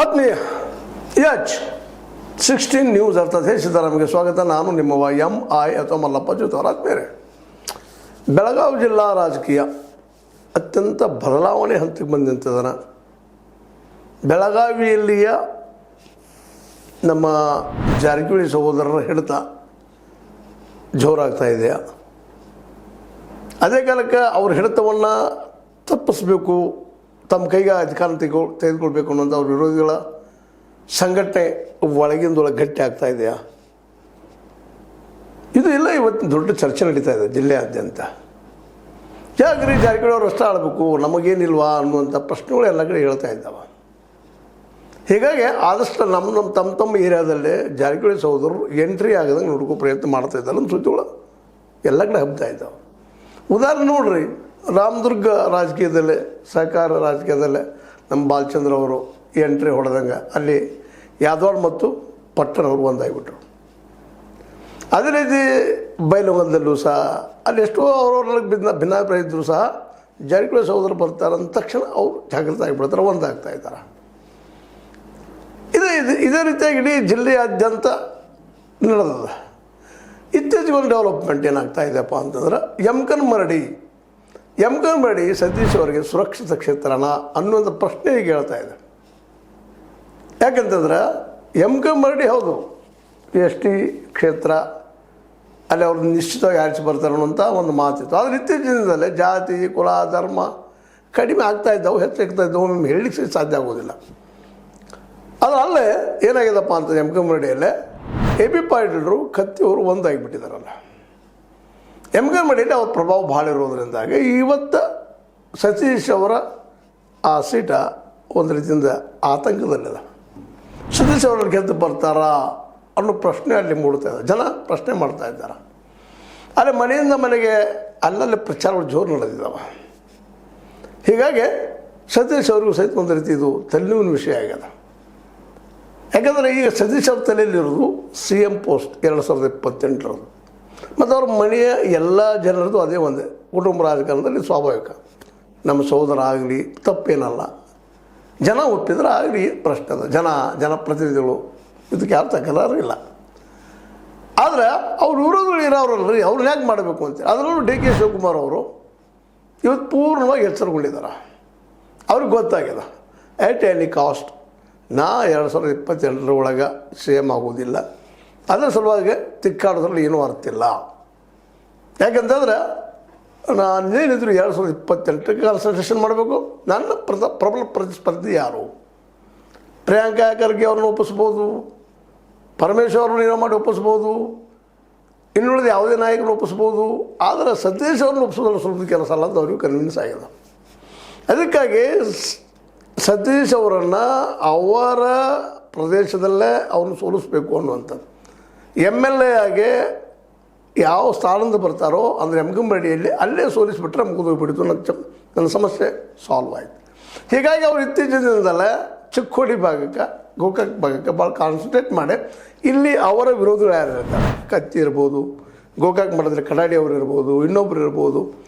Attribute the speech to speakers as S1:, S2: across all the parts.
S1: ಆತ್ಮೀಯ H16 news ಅರ್ಥಾತ್ ಸಿದ್ದರಾಮಯ್ಯಗೆ ಸ್ವಾಗತ. ನಾನು ನಿಮ್ಮವ MI ಅಥವಾ ಮಲ್ಲಪ್ಪ ಜೊತೆಯವರ ಆತ್ಮೀಯರೇ, ಬೆಳಗಾವಿ ಜಿಲ್ಲಾ ರಾಜಕೀಯ ಅತ್ಯಂತ ಬದಲಾವಣೆ ಹಂತಕ್ಕೆ ಬಂದು ನಿಂತಿದ್ದಾನೆ. ಬೆಳಗಾವಿಯಲ್ಲಿಯ ನಮ್ಮ ಜಾರಕಿಹೊಳಿ ಸಹೋದರರ ಹಿಡಿತ ಜೋರಾಗ್ತಾ ಇದೆಯಾ, ಅದೇ ಕಾಲಕ್ಕೆ ಅವ್ರ ಹಿಡಿತವನ್ನು ತಪ್ಪಿಸಬೇಕು, ತಮ್ಮ ಕೈಗೆ ಅಧಿಕಾರ ತೆಗೆದುಕೊಳ್ಬೇಕು ಅನ್ನೋಂಥ ಅವ್ರ ವಿರೋಧಿಗಳ ಸಂಘಟನೆ ಒಳಗಿಂದೊಳಗೆ ಗಟ್ಟಿ ಆಗ್ತಾ ಇದೆಯಾ, ಇದು ಎಲ್ಲ ಇವತ್ತಿನ ದೊಡ್ಡ ಚರ್ಚೆ ನಡೀತಾ ಇದೆ ಜಿಲ್ಲೆಯಾದ್ಯಂತ. ಯಾಕ್ರಿ ಜಾರಕಿಹೊಳಿ ಅವರು ಅಷ್ಟೇ ಆಳಬೇಕು, ನಮಗೇನಿಲ್ವಾ ಅನ್ನುವಂಥ ಪ್ರಶ್ನೆಗಳು ಎಲ್ಲ ಕಡೆ ಹೇಳ್ತಾ ಇದ್ದಾವೆ. ಹೀಗಾಗಿ ಆದಷ್ಟು ತಮ್ಮ ಏರಿಯಾದಲ್ಲೇ ಜಾರಕಿಹೊಳಿ ಸಹೋದರರು ಎಂಟ್ರಿ ಆಗದಂಗೆ ನೋಡ್ಕೋ ಪ್ರಯತ್ನ ಮಾಡ್ತಾ ಇದ್ದಾರೆ ಅಂತ ಸುದ್ದಿಗಳು ಎಲ್ಲ ಕಡೆ ಹಬ್ತಾ ಇದ್ದಾವೆ. ಉದಾಹರಣೆ ನೋಡ್ರಿ, ರಾಮದುರ್ಗ ರಾಜಕೀಯದಲ್ಲೇ, ಸಹಕಾರ ರಾಜಕೀಯದಲ್ಲೇ ನಮ್ಮ ಬಾಲಚಂದ್ರ ಅವರು ಎಂಟ್ರಿ ಹೊಡೆದಂಗೆ ಅಲ್ಲಿ ಯಾದವಾಡ ಮತ್ತು ಪಟ್ಟಣವರು ಒಂದಾಗಿಬಿಟ್ರು. ಅದೇ ರೀತಿ ಬೈಲಹೊಂಗಲದಲ್ಲೂ ಸಹ ಅಲ್ಲಿ ಎಷ್ಟೋ ಅವ್ರವ್ರಿಗೆ ಭಿನ್ನಾಭಿಪ್ರಾಯ ಇದ್ದರೂ ಸಹ ಜಾರಕಿಹೊಳಿ ಸಹೋದರರು ಬರ್ತಾರೆ ಅಂದ ತಕ್ಷಣ ಅವರು ಜಾಗೃತ ಆಗಿಬಿಡ್ತಾರೆ, ಒಂದಾಗ್ತಾ ಇದ್ದಾರೆ. ಇದೇ ರೀತಿಯಾಗಿ ಇಡೀ ಜಿಲ್ಲೆಯಾದ್ಯಂತ ನಡೆದದ. ಇತ್ತೀಚೆಗೆ ಒಂದು ಡೆವಲಪ್ಮೆಂಟ್ ಏನಾಗ್ತಾ ಇದೆಯಪ್ಪ ಅಂತಂದ್ರೆ, ಯಮಕನಮರಡಿ ಸತೀಶ್ ಅವರಿಗೆ ಸುರಕ್ಷಿತ ಕ್ಷೇತ್ರನ ಅನ್ನುವಂಥ ಪ್ರಶ್ನೆ ಈಗ ಹೇಳ್ತಾ ಇದೆ. ಯಾಕಂತಂದ್ರೆ ಯಮಕನಮರಡಿ ಹೌದು ಎಸ್ ಟಿ ಕ್ಷೇತ್ರ, ಅಲ್ಲಿ ಅವ್ರು ನಿಶ್ಚಿತವಾಗಿ ಆರಿಸಿ ಬರ್ತಾರೆ ಅನ್ನೋಂಥ ಒಂದು ಮಾತಿತ್ತು. ಆದರೆ ಇತ್ತೀಚಿನ ದಿನದಲ್ಲೇ ಜಾತಿ ಕುಲ ಧರ್ಮ ಕಡಿಮೆ ಆಗ್ತಾ ಇದ್ದಾವೆ, ಹೆಚ್ಚಾಗ್ತಾ ಇದ್ದಾವೆ, ಒಮ್ಮೆ ಹೇಳಲಿಕ್ಕೆ ಸಾಧ್ಯ ಆಗೋದಿಲ್ಲ. ಅದರಲ್ಲೇ ಏನಾಗಿದೆಪ್ಪ ಅಂತ ಯಮಕನಮರಡಿಯಲ್ಲೇ AP ಪಾಟೀಲರು ಕತ್ತಿಯವರು ಒಂದಾಗಿಬಿಟ್ಟಿದ್ದಾರಲ್ಲ. ಯಮಕನಮರಡಿಯಲ್ಲಿ ಅವ್ರ ಪ್ರಭಾವ ಭಾಳ ಇರೋದ್ರಿಂದಾಗಿ ಇವತ್ತು ಸತೀಶ್ ಅವರ ಆ ಸೀಟ ಒಂದು ರೀತಿಯಿಂದ ಆತಂಕದಲ್ಲಿದೆ. ಸತೀಶ್ ಅವರಲ್ಲಿ ಗೆದ್ದು ಬರ್ತಾರಾ ಅನ್ನೋ ಪ್ರಶ್ನೆ ಅಲ್ಲಿ ಮೂಡ್ತಾ ಇದೆ, ಜನ ಪ್ರಶ್ನೆ ಮಾಡ್ತಾ ಇದ್ದಾರೆ. ಅಲ್ಲಿ ಮನೆಯಿಂದ ಮನೆಗೆ ಅಲ್ಲಲ್ಲಿ ಪ್ರಚಾರಗಳು ಜೋರು ನಡೆದಿದ್ದಾವೆ. ಹೀಗಾಗಿ ಸತೀಶ್ ಅವ್ರಿಗೂ ಸಹಿತ ಒಂದು ರೀತಿ ಇದು ತಲೆನೋವಿನ ವಿಷಯ ಆಗ್ಯದ. ಯಾಕಂದರೆ ಈಗ ಸತೀಶ್ ಅವ್ರ ತಲೆಯಲ್ಲಿರೋದು CM ಪೋಸ್ಟ್ 2028 ಮತ್ತು ಅವ್ರ ಮನೆಯ ಎಲ್ಲ ಜನರದ್ದು ಅದೇ ಒಂದೇ ಕುಟುಂಬ ರಾಜಕಾರಣದಲ್ಲಿ ಸ್ವಾಭಾವಿಕ. ನಮ್ಮ ಸಹೋದರ ಆಗಲಿ ತಪ್ಪೇನಲ್ಲ, ಜನ ಒಪ್ಪಿದ್ರೆ ಆಗಲಿ ಪ್ರಶ್ನೆ ಅದ. ಜನಪ್ರತಿನಿಧಿಗಳು ಇದಕ್ಕೆ ಯಾರು ತಕರಾರಿಲ್ಲ. ಆದರೆ ಅವ್ರ ವಿರೋಧಗಳು ಇರೋರಲ್ರಿ, ಅವ್ರನ್ನ ಯಾಕೆ ಮಾಡಬೇಕು ಅಂತೇಳಿ ಅದರಲ್ಲೂ DK ಶಿವಕುಮಾರ್ ಅವರು ಇವತ್ತು ಪೂರ್ಣವಾಗಿ ಎಚ್ಚರಗೊಂಡಿದ್ದಾರೆ. ಅವ್ರಿಗೆ ಗೊತ್ತಾಗಿದೆ ಎಟ್ ಎನಿ ಕಾಸ್ಟ್ ನಾ 2028 ಒಳಗೆ CM ಆಗೋದಿಲ್ಲ. ಅದರ ಸಲುವಾಗಿ ತಿಕ್ಕಾಡೋದ್ರಲ್ಲಿ ಏನೂ ಅರ್ಥ ಇಲ್ಲ. ಯಾಕಂತಂದ್ರೆ ನಾನೇನಿದ್ರು 2028ಕ್ಕೆ ಕಾನ್ಸಂಟ್ರೇಷನ್ ಮಾಡಬೇಕು. ನನ್ನ ಪ್ರಬಲ ಪ್ರತಿಸ್ಪರ್ಧಿ ಯಾರು? ಪ್ರಿಯಾಂಕಾ ಖರ್ಗೆ ಅವ್ರನ್ನ ಒಪ್ಪಿಸ್ಬೋದು, ಪರಮೇಶ್ವರ್ ಅವ್ರನ್ನ ಏನೋ ಮಾಡಿ ಒಪ್ಪಿಸ್ಬೋದು, ಇನ್ನುಳಿದ ಯಾವುದೇ ನಾಯಕರನ್ನ ಒಪ್ಪಿಸ್ಬೋದು. ಆದರೆ ಸತೀಶ್ ಅವ್ರನ್ನ ಒಪ್ಪಿಸೋದ್ರ ಸ್ವಲ್ಪ ಕೆಲಸ ಅಲ್ಲ ಅಂತ ಅವ್ರಿಗೆ ಕನ್ವಿನ್ಸ್ ಆಗಿದೆ. ಅದಕ್ಕಾಗಿ ಸತೀಶ್ ಅವರನ್ನು ಅವರ ಪ್ರದೇಶದಲ್ಲೇ ಅವ್ರನ್ನ ಸೋಲಿಸ್ಬೇಕು ಅನ್ನುವಂಥದ್ದು. MLA ಆಗಿ ಯಾವ ಸ್ಥಾನದಿಂದ ಬರ್ತಾರೋ ಅಂದರೆ ಯಮಕನಮರಡಿಯಲ್ಲಿ ಅಲ್ಲೇ ಸೋಲಿಸಿಬಿಟ್ರೆ ಮುಗಿದೋಗ್ಬಿಡ್ತು, ನನ್ನ ಸಮಸ್ಯೆ ಸಾಲ್ವ್ ಆಯಿತು. ಹೀಗಾಗಿ ಅವ್ರು ಇತ್ತೀಚಿನ ದಿನದಲ್ಲೇ ಚಿಕ್ಕೋಡಿ ಭಾಗಕ್ಕೆ, ಗೋಕಾಕ್ ಭಾಗಕ್ಕೆ ಭಾಳ ಕಾನ್ಸಂಟ್ರೇಟ್ ಮಾಡಿ ಇಲ್ಲಿ ಅವರ ವಿರೋಧಿಗಳು ಯಾರು ಇರ್ತಾರೆ, ಕತ್ತಿ ಇರ್ಬೋದು, ಗೋಕಾಕ್ ಮಾಡಿದ್ರೆ ಕಡಾಡಿ ಅವರು ಇರ್ಬೋದು, ಇನ್ನೊಬ್ಬರು ಇರ್ಬೋದು,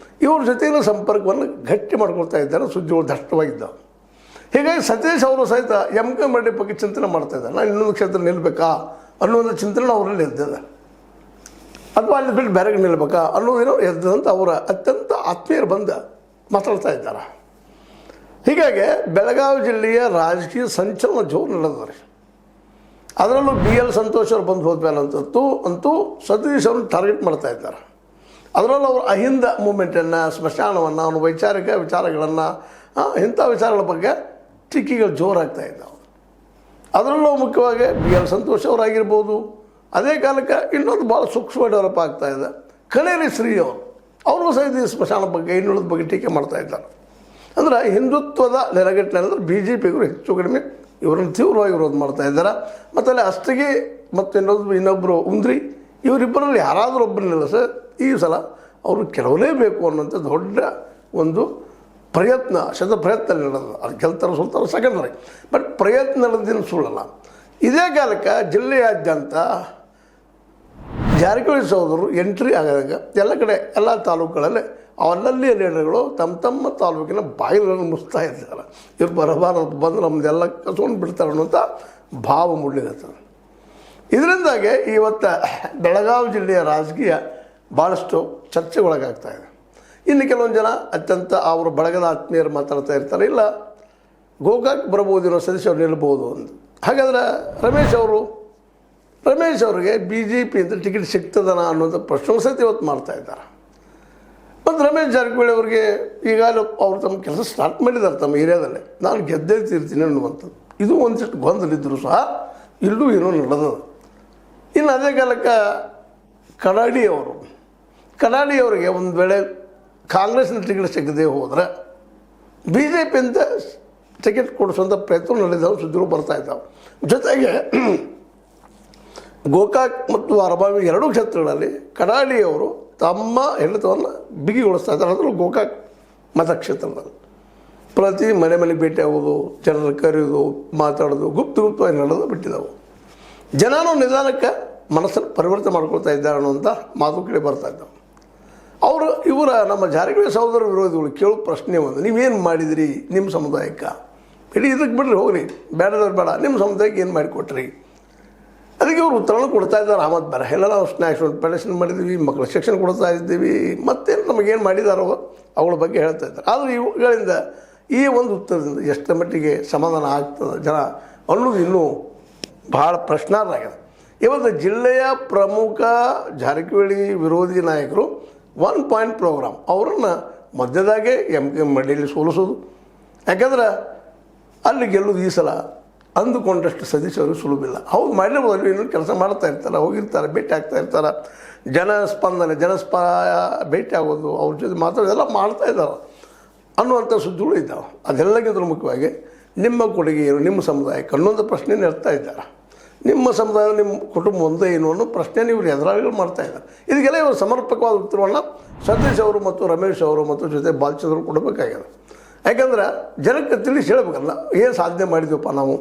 S1: ಇವ್ರ ಜೊತೆಗಿನ ಸಂಪರ್ಕವನ್ನು ಗಟ್ಟಿ ಮಾಡ್ಕೊಳ್ತಾ ಇದ್ದಾರೆ. ಸುದ್ದಿಗಳು ದಟ್ಟವಾಗಿದ್ದಾವೆ. ಹೀಗಾಗಿ ಸತೀಶ್ ಅವರು ಸಹಿತ ಯಮಕನಮರಡಿ ಬಗ್ಗೆ ಚಿಂತನೆ ಮಾಡ್ತಾಯಿದ್ದಾರೆ. ನಾನು ಇನ್ನೊಂದು ಕ್ಷೇತ್ರ ನಿಲ್ಲಬೇಕಾ ಅನ್ನೋದು ಚಿಂತನೆ ಅವರಲ್ಲಿ ಎದ್ದಿದೆ, ಅಥವಾ ಅಲ್ಲಿ ಬಿಟ್ಟು ಬೇರೆಗೆ ನಿಲ್ಲಬೇಕಾ ಅನ್ನೋದೇನೋ ಎದ್ದಂತ ಅವರ ಅತ್ಯಂತ ಆತ್ಮೀಯರು ಬಂದು ಮಾತಾಡ್ತಾ ಇದ್ದಾರೆ. ಹೀಗಾಗಿ ಬೆಳಗಾವಿ ಜಿಲ್ಲೆಯ ರಾಜಕೀಯ ಸಂಚಲನ ಜೋರು ನಡೆದವ್ರಿ. ಅದರಲ್ಲೂ BL ಸಂತೋಷ್ ಅವರು ಬಂದು ಹೋದ್ಮೇಲೆ ಅಂತೂ ಸತೀಶ್ ಅವ್ರನ್ನ ಟಾರ್ಗೆಟ್ ಮಾಡ್ತಾ ಇದ್ದಾರೆ. ಅದರಲ್ಲೂ ಅವರು ಅಹಿಂದ ಮೂಮೆಂಟನ್ನು, ಸ್ಮಶಾನವನ್ನು, ಅವನ ವೈಚಾರಿಕ ವಿಚಾರಗಳನ್ನು, ಇಂಥ ವಿಚಾರಗಳ ಬಗ್ಗೆ ಟೀಕೆಗಳು ಜೋರಾಗ್ತಾ ಇದ್ದಾವೆ. ಅದರಲ್ಲೂ ಮುಖ್ಯವಾಗಿ BL ಸಂತೋಷ್ ಅವರಾಗಿರ್ಬೋದು. ಅದೇ ಕಾಲಕ್ಕೆ ಇನ್ನೊಂದು ಭಾಳ ಸೂಕ್ಷ್ಮ ಡೆವಲಪ್ ಆಗ್ತಾ ಇದೆ, ಕಣೇರಿ ಶ್ರೀ ಅವರು ಸಹಿತ ಸ್ಮಶಾನ ಬಗ್ಗೆ, ಇನ್ನುಳಿದ ಬಗ್ಗೆ ಟೀಕೆ ಮಾಡ್ತಾ ಇದ್ದಾರೆ. ಅಂದರೆ ಹಿಂದುತ್ವದ ನೆಲೆಗಟ್ಟಿನಲ್ಲಿ ಅಂದರೆ BJPಗರು ಹೆಚ್ಚು ಕಡಿಮೆ ಇವರನ್ನು ತೀವ್ರವಾಗಿ ವಿರೋಧ ಮಾಡ್ತಾ ಇದ್ದಾರೆ. ಮತ್ತು ಅಲ್ಲಿ ಅಷ್ಟಗಿ ಮತ್ತು ಇನ್ನೊಬ್ಬರು ಉಂದ್ರಿ, ಇವರಿಬ್ಬರಲ್ಲಿ ಯಾರಾದರೂ ಒಬ್ಬರನ್ನಿಲ್ಲ ಸರ್, ಈ ಸಲ ಅವರು ಕೆಲವಲೇಬೇಕು ಅನ್ನೋಂಥ ದೊಡ್ಡ ಒಂದು ಪ್ರಯತ್ನ, ಪ್ರಯತ್ನ ನಡೆದ. ಅದು ಗೆಲ್ತಾರೆ ಸೋಲ್ತಾರೆ ಸೆಕೆಂಡ್ರಿ, ಬಟ್ ಪ್ರಯತ್ನ ನಡೆದಿನ ಸುಳ್ಳಲ್ಲ. ಇದೇ ಕಾಲಕ್ಕೆ ಜಿಲ್ಲೆಯಾದ್ಯಂತ ಜಾರಕಿಹೊಳಿ ಸಹೋದರರು ಎಂಟ್ರಿ ಆದಾಗ ಎಲ್ಲ ಕಡೆ ಎಲ್ಲ ತಾಲೂಕುಗಳಲ್ಲಿ ಅಲ್ಲಲ್ಲಿ ಲೀಡರ್ಗಳು ತಮ್ಮ ತಾಲೂಕಿನ ಬಾಗಿಲನ್ನು ಮುಚ್ತಾ ಇರ್ತಾರೆ. ಇವ್ರು ಬರಬಾರದು ಬಂದು ನಮ್ಮದೆಲ್ಲ ಕಸ್ಕೊಂಡು ಬಿಡ್ತಾರೆ ಅನ್ನುವಂಥ ಭಾವ ಮೂಡಲಿರ್ತದೆ. ಇದರಿಂದಾಗೆ ಇವತ್ತು ಬೆಳಗಾವಿ ಜಿಲ್ಲೆಯ ರಾಜಕೀಯ ಭಾಳಷ್ಟು ಚರ್ಚೆಗೊಳಗಾಗ್ತಾ ಇದೆ. ಇನ್ನು ಕೆಲವೊಂದು ಜನ ಅತ್ಯಂತ ಅವರ ಬಳಗದ ಆತ್ಮೀಯರು ಮಾತಾಡ್ತಾ ಇರ್ತಾರೆ, ಇಲ್ಲ ಗೋಕಾಕ್ ಬರ್ಬೋದಿರೋ ಸದಸ್ಯರು ನಿಲ್ಬೋದು ಅಂತ. ಹಾಗಾದ್ರೆ ರಮೇಶ್ ಅವರಿಗೆ BJP ಅಂತ ಟಿಕೆಟ್ ಸಿಗ್ತದನ ಅನ್ನೋಂಥ ಪ್ರಶ್ನೆ ಸಹಿತ ಇವತ್ತು ಮಾಡ್ತಾ ಇದ್ದಾರೆ. ಮತ್ತು ರಮೇಶ್ ಜಾರಕಿಹೊಳಿ ಅವರಿಗೆ ಈಗಾಗಲೇ ಅವರು ತಮ್ಮ ಕೆಲಸ ಸ್ಟಾರ್ಟ್ ಮಾಡಿದ್ದಾರೆ ತಮ್ಮ ಏರಿಯಾದಲ್ಲೇ, ನಾನು ಗೆದ್ದೇ ತೀರ್ತೀನಿ ಅನ್ನುವಂಥದ್ದು. ಇದು ಒಂದಿಷ್ಟು ಗೊಂದಲಿದ್ದರೂ ಸಹ ಇಲ್ಲೂ ಏನೋ ನಡೆದದು. ಇನ್ನು ಅದೇ ಕಾಲಕ್ಕೆ ಕಡಾಡಿಯವರಿಗೆ ಒಂದು ವೇಳೆ ಕಾಂಗ್ರೆಸ್ನ ಟಿಕೆಟ್ ಸಿಗದೆ ಹೋದರೆ BJP ಅಂತ ಟಿಕೆಟ್ ಕೊಡಿಸುವಂಥ ಪ್ರಯತ್ನ ನಡೆದವು, ಸುದ್ದಿಗಳು ಬರ್ತಾ ಇದ್ದಾವೆ. ಜೊತೆಗೆ ಗೋಕಾಕ್ ಮತ್ತು ಅರಬಾವಿ ಎರಡೂ ಕ್ಷೇತ್ರಗಳಲ್ಲಿ ಕಡಾಡಿಯವರು ತಮ್ಮ ಹಿಡಿತವನ್ನು ಬಿಗಿಗೊಳಿಸ್ತಾ ಇದ್ದಾರೆ. ಅದರಲ್ಲೂ ಗೋಕಾಕ್ ಮತಕ್ಷೇತ್ರದಲ್ಲಿ ಪ್ರತಿ ಮನೆ ಭೇಟಿ ಆಗೋದು, ಜನರ ಕರೆಯೋದು, ಮಾತಾಡೋದು ಗುಪ್ತವಾಗಿ ನಡೆದು ಬಿಟ್ಟಿದ್ದವು. ಜನನೂ ನಿಧಾನಕ್ಕೆ ಮನಸ್ಸನ್ನು ಪರಿವರ್ತನೆ ಮಾಡ್ಕೊಳ್ತಾ ಇದ್ದಾರೆ ಅನ್ನುವಂಥ ಮಾತುಕತೆ ಬರ್ತಾ ಇದ್ದಾವೆ. ಇವರ ನಮ್ಮ ಜಾರಕಿಹೊಳಿ ಸಹೋದರ ವಿರೋಧಿಗಳು ಕೇಳೋ ಪ್ರಶ್ನೆ ಒಂದು, ನೀವೇನು ಮಾಡಿದಿರಿ ನಿಮ್ಮ ಸಮುದಾಯಕ್ಕೆ? ಇಡೀ ಇದಕ್ಕೆ ಬಿಡ್ರಿ, ಹೋಗ್ರಿ, ಬೇಡದವ್ರು ಬೇಡ, ನಿಮ್ಮ ಸಮುದಾಯಕ್ಕೆ ಏನು ಮಾಡಿಕೊಟ್ರಿ? ಅದಕ್ಕೆ ಇವರು ಉತ್ತರವನ್ನು ಕೊಡ್ತಾ ಇದ್ದಾರೆ. ಆಮದು ಬೇರೆ ಎಲ್ಲ ನಾವು ಸ್ನ್ಯಾಕ್ಸ್ ಪ್ಯಾಲೇಷನ್ ಮಾಡಿದ್ದೀವಿ, ಮಕ್ಕಳ ಶಿಕ್ಷಣ ಕೊಡ್ತಾ ಇದ್ದೀವಿ, ಮತ್ತೇನು ನಮಗೇನು ಮಾಡಿದಾರೋ ಅವುಗಳ ಬಗ್ಗೆ ಹೇಳ್ತಾ ಇದ್ದಾರೆ. ಆದರೆ ಇವುಗಳಿಂದ ಈ ಒಂದು ಉತ್ತರದಿಂದ ಎಷ್ಟರ ಮಟ್ಟಿಗೆ ಸಮಾಧಾನ ಆಗ್ತದೆ ಜನ ಅನ್ನೋದು ಇನ್ನೂ ಭಾಳ ಪ್ರಶ್ನಾರ್ಹವಾಗಿದೆ. ಇವತ್ತು ಜಿಲ್ಲೆಯ ಪ್ರಮುಖ ಜಾರಕಿಹೊಳಿ ವಿರೋಧಿ ನಾಯಕರು 1 ಪಾಯಿಂಟ್ ಪ್ರೋಗ್ರಾಮ್ ಅವರನ್ನು ಮಧ್ಯದಾಗೆ ಮಡಿಯಲ್ಲಿ ಸೋಲಿಸೋದು. ಯಾಕಂದ್ರೆ ಅಲ್ಲಿ ಗೆಲ್ಲೋದು ಈ ಸಲ ಅಂದುಕೊಂಡಷ್ಟು ಸದಸ್ಯರು ಸುಲಭಿಲ್ಲ. ಹೌದು, ಮಾಡಿರ್ಬೋದು, ಇನ್ನೊಂದು ಕೆಲಸ ಮಾಡ್ತಾ ಇರ್ತಾರೆ, ಹೋಗಿರ್ತಾರೆ, ಭೇಟಿ ಆಗ್ತಾ ಇರ್ತಾರೆ, ಭೇಟಿ ಆಗೋದು, ಅವ್ರ ಜೊತೆ ಮಾತಾಡೋದೆಲ್ಲ ಮಾಡ್ತಾ ಇದ್ದಾರೆ ಅನ್ನುವಂಥ ಸುದ್ದಿಗಳು ಇದ್ದಾವೆ. ಅದೆಲ್ಲಕ್ಕಿಂತ ಮುಖ್ಯವಾಗಿ ನಿಮ್ಮ ಕೊಡುಗೆ ಏನು ನಿಮ್ಮ ಸಮುದಾಯಕ್ಕೆ ಅನ್ನೋಂಥ ಪ್ರಶ್ನೆ ಇರ್ತಾ ಇದ್ದಾರೆ. ನಿಮ್ಮ ಸಮುದಾಯ ನಿಮ್ಮ ಕುಟುಂಬ ಒಂದೇ ಏನು ಅನ್ನೋ ಪ್ರಶ್ನೆ ಇವರು ಎದುರಾಳಿಗಳು ಮಾಡ್ತಾ ಇದ್ದಾರೆ. ಇದಕ್ಕೆಲ್ಲ ಇವರು ಸಮರ್ಪಕವಾದ ಉತ್ತರವನ್ನು ಸತೀಶ್ ಅವರು ಮತ್ತು ರಮೇಶ್ ಅವರು ಮತ್ತು ಜೊತೆ ಬಾಲಚಂದ್ರ ಕೊಡಬೇಕಾಗಿದೆ. ಯಾಕಂದ್ರೆ ಜನಕ್ಕೆ ತಿಳಿಸಿ ಹೇಳಬೇಕಲ್ಲ, ಏನು ಸಾಧನೆ ಮಾಡಿದ್ವಪ್ಪ ನಾವು.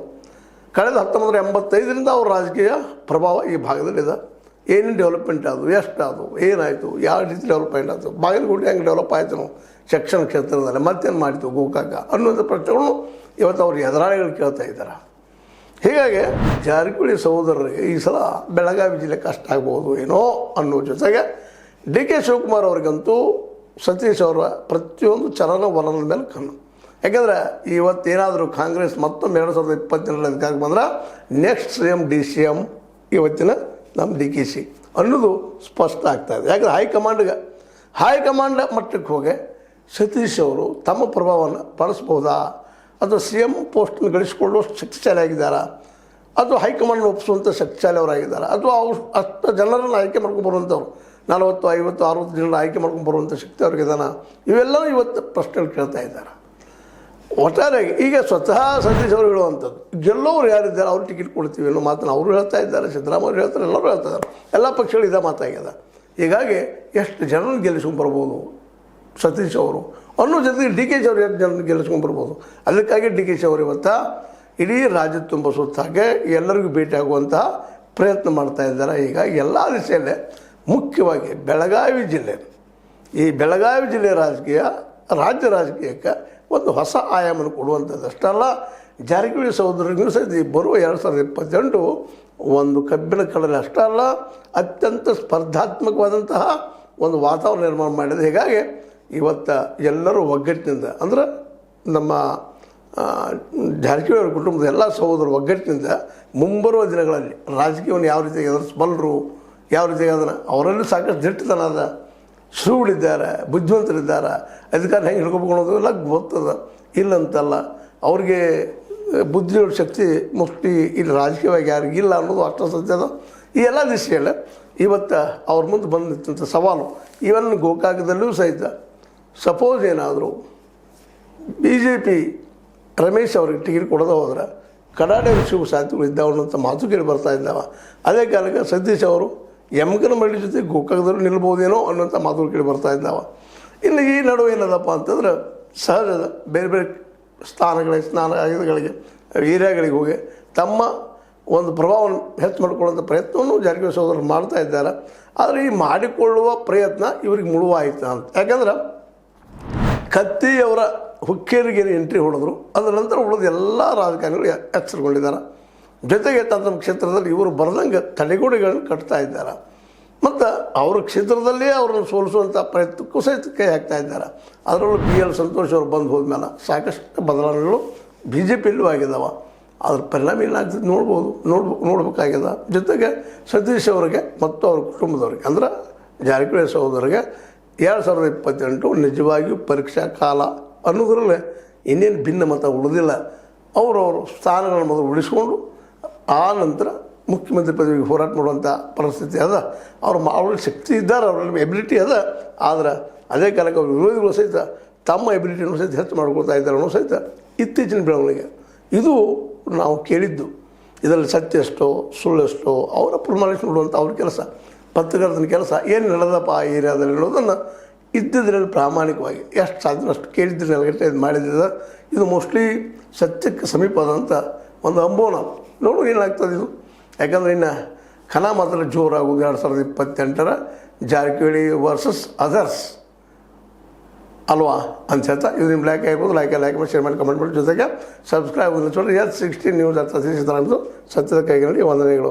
S1: ಕಳೆದ 1985ರಿಂದ ಅವ್ರ ರಾಜಕೀಯ ಪ್ರಭಾವ ಈ ಭಾಗದಲ್ಲಿದೆ. ಏನೇನು ಡೆವಲಪ್ಮೆಂಟ್ ಆದವು, ಎಷ್ಟಾದವು, ಏನಾಯಿತು, ಯಾವ ರೀತಿ ಡೆವಲಪ್ಮೆಂಟ್ ಆಯಿತು, ಬಾಗಲಕೋಟೆ ಹೆಂಗೆ ಡೆವಲಪ್ ಆಯಿತು ನಾವು ಶಿಕ್ಷಣ ಕ್ಷೇತ್ರದಲ್ಲಿ, ಮತ್ತೇನು ಮಾಡಿತು ಗೋಕಾಕ ಅನ್ನುವಂಥ ಪ್ರಶ್ನೆಗಳನ್ನು ಇವತ್ತು ಅವ್ರು ಎದುರಾಳಿಗಳು ಕೇಳ್ತಾ ಇದ್ದಾರೆ. ಹೀಗಾಗಿ ಜಾರಕಿಹೊಳಿ ಸಹೋದರರಿಗೆ ಈ ಸಲ ಬೆಳಗಾವಿ ಜಿಲ್ಲೆ ಕಷ್ಟ ಆಗ್ಬೋದು ಏನೋ ಅನ್ನೋ ಜೊತೆಗೆ DK ಶಿವಕುಮಾರ್ ಅವ್ರಿಗಂತೂ ಸತೀಶ್ ಅವರ ಪ್ರತಿಯೊಂದು ಚಲನವಲನದ ಮೇಲೆ ಕಣ್ಣು. ಯಾಕೆಂದರೆ ಇವತ್ತೇನಾದರೂ ಕಾಂಗ್ರೆಸ್ ಮತ್ತೊಮ್ಮೆ 2022 ಅಧಿಕಾರಕ್ಕೆ ಬಂದ್ರೆ ನೆಕ್ಸ್ಟ್ CM DCM ಇವತ್ತಿನ ನಮ್ಮ DKC ಅನ್ನೋದು ಸ್ಪಷ್ಟ ಆಗ್ತಾಯಿದೆ. ಯಾಕಂದರೆ ಹೈಕಮಾಂಡ್ ಮಟ್ಟಕ್ಕೆ ಹೋಗಿ ಸತೀಶ್ ಅವರು ತಮ್ಮ ಪ್ರಭಾವವನ್ನು ಬಳಸ್ಬೋದಾ, ಅಥವಾ CM ಪೋಸ್ಟನ್ನು ಗಳಿಸಿಕೊಳ್ಳುವಷ್ಟು ಶಕ್ತಿಶಾಲಿ ಆಗಿದ್ದಾರಾ, ಅಥವಾ ಹೈಕಮಾಂಡ್ ಒಪ್ಪಿಸುವಂಥ ಶಕ್ತಿಶಾಲಿ ಅವರಾಗಿದ್ದಾರೆ, ಅಥವಾ ಅಷ್ಟು ಜನರನ್ನು ಆಯ್ಕೆ ಮಾಡ್ಕೊಂಡು ಬರುವಂಥವ್ರು 40, 50, 60 ಜನರ ಆಯ್ಕೆ ಮಾಡ್ಕೊಂಡು ಬರುವಂಥ ಶಕ್ತಿ ಅವ್ರಿಗಿದಾನ? ಇವೆಲ್ಲವೂ ಇವತ್ತು ಪ್ರಶ್ನೆಗಳು ಕೇಳ್ತಾ ಇದ್ದಾರೆ. ಒಟ್ಟಾರೆಯಾಗಿ ಈಗ ಸ್ವತಃ ಸತೀಶ್ ಅವರು ಹೇಳುವಂಥದ್ದು, ಗೆಲ್ಲೋರು ಯಾರಿದ್ದಾರೆ ಅವ್ರು ಟಿಕೆಟ್ ಕೊಡ್ತೀವಿ ಅನ್ನೋ ಮಾತನ್ನು ಅವರು ಹೇಳ್ತಾ ಇದ್ದಾರೆ, ಸಿದ್ದರಾಮಯ್ಯ ಹೇಳ್ತಾರೆ, ಎಲ್ಲರೂ ಹೇಳ್ತಾ ಇದ್ದಾರೆ, ಎಲ್ಲ ಪಕ್ಷಗಳು ಇದೇ ಮಾತಾಗ್ಯದ. ಹೀಗಾಗಿ ಎಷ್ಟು ಜನರನ್ನು ಗೆಲ್ಲಿಸ್ಕೊಂಡು ಬರ್ಬೋದು ಸತೀಶ್ ಅವರು ಅನ್ನೋ ಜೊತೆಗೆ DKC ಅವರು ಎಷ್ಟು ಜನರನ್ನು ಗೆಲ್ಲಿಸ್ಕೊಂಡು ಬರ್ಬೋದು. ಅದಕ್ಕಾಗಿ DKC ಅವರು ಇವತ್ತು ಇಡೀ ರಾಜ್ಯ ತುಂಬ ಸುತ್ತಾಗೆ ಎಲ್ಲರಿಗೂ ಭೇಟಿ ಆಗುವಂತಹ ಪ್ರಯತ್ನ ಮಾಡ್ತಾ ಇದ್ದಾರೆ. ಹೀಗಾಗಿ ಎಲ್ಲ ದಿಸೆಯಲ್ಲೇ ಮುಖ್ಯವಾಗಿ ಬೆಳಗಾವಿ ಜಿಲ್ಲೆ ರಾಜಕೀಯ ರಾಜ್ಯ ರಾಜಕೀಯಕ್ಕೆ ಒಂದು ಹೊಸ ಆಯಾಮವನ್ನು ಕೊಡುವಂಥದ್ದು. ಅಷ್ಟಲ್ಲ, ಜಾರಕಿಹೊಳಿ ಸಹೋದರರಿಗೂ ಸಹಿತ ಬರುವ 2028 ಒಂದು ಕಬ್ಬಿಣ ಕಡಲೆ ಅಷ್ಟಲ್ಲ, ಅತ್ಯಂತ ಸ್ಪರ್ಧಾತ್ಮಕವಾದಂತಹ ಒಂದು ವಾತಾವರಣ ನಿರ್ಮಾಣ ಮಾಡಿದೆ. ಹೀಗಾಗಿ ಇವತ್ತು ಎಲ್ಲರೂ ಒಗ್ಗಟ್ಟಿನಿಂದ, ಅಂದ್ರೆ ನಮ್ಮ ಜಾರಕಿಹೊಳಿ ಕುಟುಂಬದ ಎಲ್ಲ ಸಹೋದರರು ಒಗ್ಗಟ್ಟಿನಿಂದ ಮುಂಬರುವ ದಿನಗಳಲ್ಲಿ ರಾಜಕೀಯವನ್ನು ಯಾವ ರೀತಿ ಎದುರಿಸಬಲ್ಲರು, ಯಾವ ರೀತಿ ಅದನ್ನು ಅವರಲ್ಲಿ ಸಾಕಷ್ಟು ದಿಟ್ಟತನ ಅದ, ಶ್ರೀಗಳಿದ್ದಾರೆ, ಬುದ್ಧಿವಂತರಿದ್ದಾರೆ, ಅಧಿಕಾರ ಹೆಂಗೆ ಹಿಡ್ಕೊಬೇಕು ಅನ್ನೋದು ಎಲ್ಲ ಗೊತ್ತದ. ಇಲ್ಲಂತಲ್ಲ, ಅವ್ರಿಗೆ ಬುದ್ಧಿಯ ಶಕ್ತಿ ಮುಕ್ತಿ ಇಲ್ಲಿ ರಾಜಕೀಯವಾಗಿ ಯಾರಿಗಿಲ್ಲ ಅನ್ನೋದು ಅಷ್ಟ ಸತ್ಯದ. ಈ ಎಲ್ಲ ದಿಶೆಯಲ್ಲಿ ಇವತ್ತು ಅವ್ರ ಮುಂದೆ ಬಂದಿತ್ತಂಥ ಸವಾಲು ಇವನ್ ಗೋಕಾಕದಲ್ಲೂ ಸಹಿತ ಸಪೋಸ್ ಏನಾದರೂ BJP ರಮೇಶ್ ಅವ್ರಿಗೆ ಟಿಕೆಟ್ ಕೊಡೋದು ಹೋದ್ರೆ ಕಡಾಡೆ ವಿಷಯವು ಸಾಧ್ಯಗಳು ಇದ್ದಾವೆ ಅನ್ನೋಂಥ ಮಾತು ಕೇಳಿ ಬರ್ತಾ ಇದ್ದಾವೆ. ಅದೇ ಕಾಲಕ್ಕೆ ಸತೀಶ್ ಅವರು ಯಮಕನಮಳ್ಳಿ ಜೊತೆ ಗೋಕಾಕದಲ್ಲೂ ನಿಲ್ಬೋದೇನೋ ಅನ್ನೋಂಥ ಮಾತುಗಳು ಕೇಳಿ ಬರ್ತಾ ಇದ್ದಾವೆ. ಇನ್ನು ಈ ನಡುವೆ ಏನದಪ್ಪ ಅಂತಂದ್ರೆ ಸಹಜದ ಬೇರೆ ಬೇರೆ ಸ್ಥಾನಗಳಿಗೆ, ಸ್ನಾನಗಳಿಗೆ, ಏರಿಯಾಗಳಿಗೆ ಹೋಗಿ ತಮ್ಮ ಒಂದು ಪ್ರಭಾವವನ್ನು ಹೆಚ್ಚು ಮಾಡಿಕೊಳ್ಳುವಂಥ ಪ್ರಯತ್ನವನ್ನು ಜಾರಕಿಹೊಳಿ ಸಹೋದರರು ಮಾಡ್ತಾ ಇದ್ದಾರೆ. ಆದರೆ ಈ ಮಾಡಿಕೊಳ್ಳುವ ಪ್ರಯತ್ನ ಇವ್ರಿಗೆ ಮುಳುವಾಯಿತು ಅಂತ. ಯಾಕಂದ್ರೆ ಕತ್ತಿಯವರ ಹುಕ್ಕೇರಿಗೆ ಎಂಟ್ರಿ ಹೊಡೆದ್ರು, ಅದರ ನಂತರ ಉಳಿದ ಎಲ್ಲ ರಾಜಕಾರಣಿಗಳು ಎಚ್ಚರಗೊಂಡಿದ್ದಾರೆ. ಜೊತೆಗೆ ತಮ್ಮ ಕ್ಷೇತ್ರದಲ್ಲಿ ಇವರು ಬರೆದಂಗೆ ತಡೆಗೋಡೆಗಳನ್ನು ಕಟ್ತಾ ಇದ್ದಾರೆ ಮತ್ತು ಅವ್ರ ಕ್ಷೇತ್ರದಲ್ಲೇ ಅವರನ್ನು ಸೋಲಿಸುವಂಥ ಪ್ರಯತ್ನಕ್ಕೂ ಸಹಿತ ಕೈ ಹಾಕ್ತಾ ಇದ್ದಾರೆ. ಅದರಲ್ಲೂ PL ಸಂತೋಷ್ ಅವರು ಬಂದು ಹೋದ್ಮೇಲೆ ಸಾಕಷ್ಟು ಬದಲಾವಣೆಗಳು BJPಯಲ್ಲೂ ಆಗಿದ್ದಾವೆ. ಅದ್ರ ಪರಿಣಾಮ ಏನಾಗ್ತದೆ ನೋಡ್ಬೇಕಾಗ್ಯದ. ಜೊತೆಗೆ ಸತೀಶ್ ಅವರಿಗೆ ಮತ್ತು ಅವ್ರ ಕುಟುಂಬದವ್ರಿಗೆ ಅಂದ್ರೆ ಜಾರಕಿಹೊಳಿ ಸಹೋದರಿಗೆ 2028 ನಿಜವಾಗಿಯೂ ಪರೀಕ್ಷಾ ಕಾಲ ಅನ್ನೋದ್ರಲ್ಲೇ ಇನ್ನೇನು ಭಿನ್ನ ಮತ ಉಳಿದಿಲ್ಲ. ಅವರವರು ಸ್ಥಾನಗಳನ್ನು ಮೊದಲು ಉಳಿಸ್ಕೊಂಡು ಆ ನಂತರ ಮುಖ್ಯಮಂತ್ರಿ ಪದವಿಗೆ ಹೋರಾಟ ಮಾಡುವಂಥ ಪರಿಸ್ಥಿತಿ ಅದ. ಅವ್ರಲ್ಲಿ ಶಕ್ತಿ ಇದ್ದಾರೆ, ಅವರಲ್ಲಿ ಎಬಿಲಿಟಿ ಅದ. ಆದರೆ ಅದೇ ಕಾಲಕ್ಕೆ ಅವ್ರ ವಿರೋಧಿಗಳು ಸಹಿತ ತಮ್ಮ ಎಬಿಲಿಟಿಯನ್ನು ಸಹಿತ ಹೆಚ್ಚು ಮಾಡ್ಕೊಳ್ತಾ ಇದ್ದಾರೆ ಅನ್ನೋ ಸಹಿತ ಇತ್ತೀಚಿನ ಬೆಳವಣಿಗೆ. ಇದು ನಾವು ಕೇಳಿದ್ದು. ಇದರಲ್ಲಿ ಸತ್ಯ ಎಷ್ಟೋ ಸುಳ್ಳೆಷ್ಟೋ ಅವರ ಪ್ರಮಾಣಿಸಿ ನೋಡುವಂಥ ಅವ್ರ ಕೆಲಸ, ಪತ್ರಕರ್ತನ ಕೆಲಸ. ಏನು ನಡೆದಪ್ಪ ಆ ಏರಿಯಾದಲ್ಲಿ ಅನ್ನೋದನ್ನು ಇದ್ದಿದ್ರಲ್ಲಿ ಪ್ರಾಮಾಣಿಕವಾಗಿ ಎಷ್ಟು ಸಾಧ್ಯ ಅಷ್ಟು ಕೇಳಿದ್ರೆ ನೆಲಗಟ್ಟೆ ಇದು ಮಾಡಿದ್ದ. ಇದು ಮೋಸ್ಟ್ಲಿ ಸತ್ಯಕ್ಕೆ ಸಮೀಪದಂಥ ಒಂದು ಅಂಬೋಣ. ನೋಡು ಏನಾಗ್ತದೆ ಇದು. ಯಾಕಂದರೆ ಇನ್ನು ಕಣ ಮಾತ್ರ ಜೋರಾಗೋದು 2028 ಜಾರಕಿಹೊಳಿ ವರ್ಸಸ್ ಅದರ್ಸ್ ಅಲ್ವಾ ಅಂತ ಹೇಳ್ತಾ ಇದು ನಿಮ್ಮ ಲೈಕ್ ಆಗ್ಬೋದು. ಲೈಕ್ ಮಾಡಿ ಶೇರ್ ಮಾಡಿ ಕಮೆಂಟ್ ಮಾಡಿ. ಜೊತೆಗೆ ಸಬ್ಸ್ಕ್ರೈಬ್ ನೋಡಿ. S16 ನ್ಯೂಸ್ ಅರ್ಥ ಸತ್ಯದ ಕೈಗಳಲ್ಲಿ ವಂದನೆಗಳು.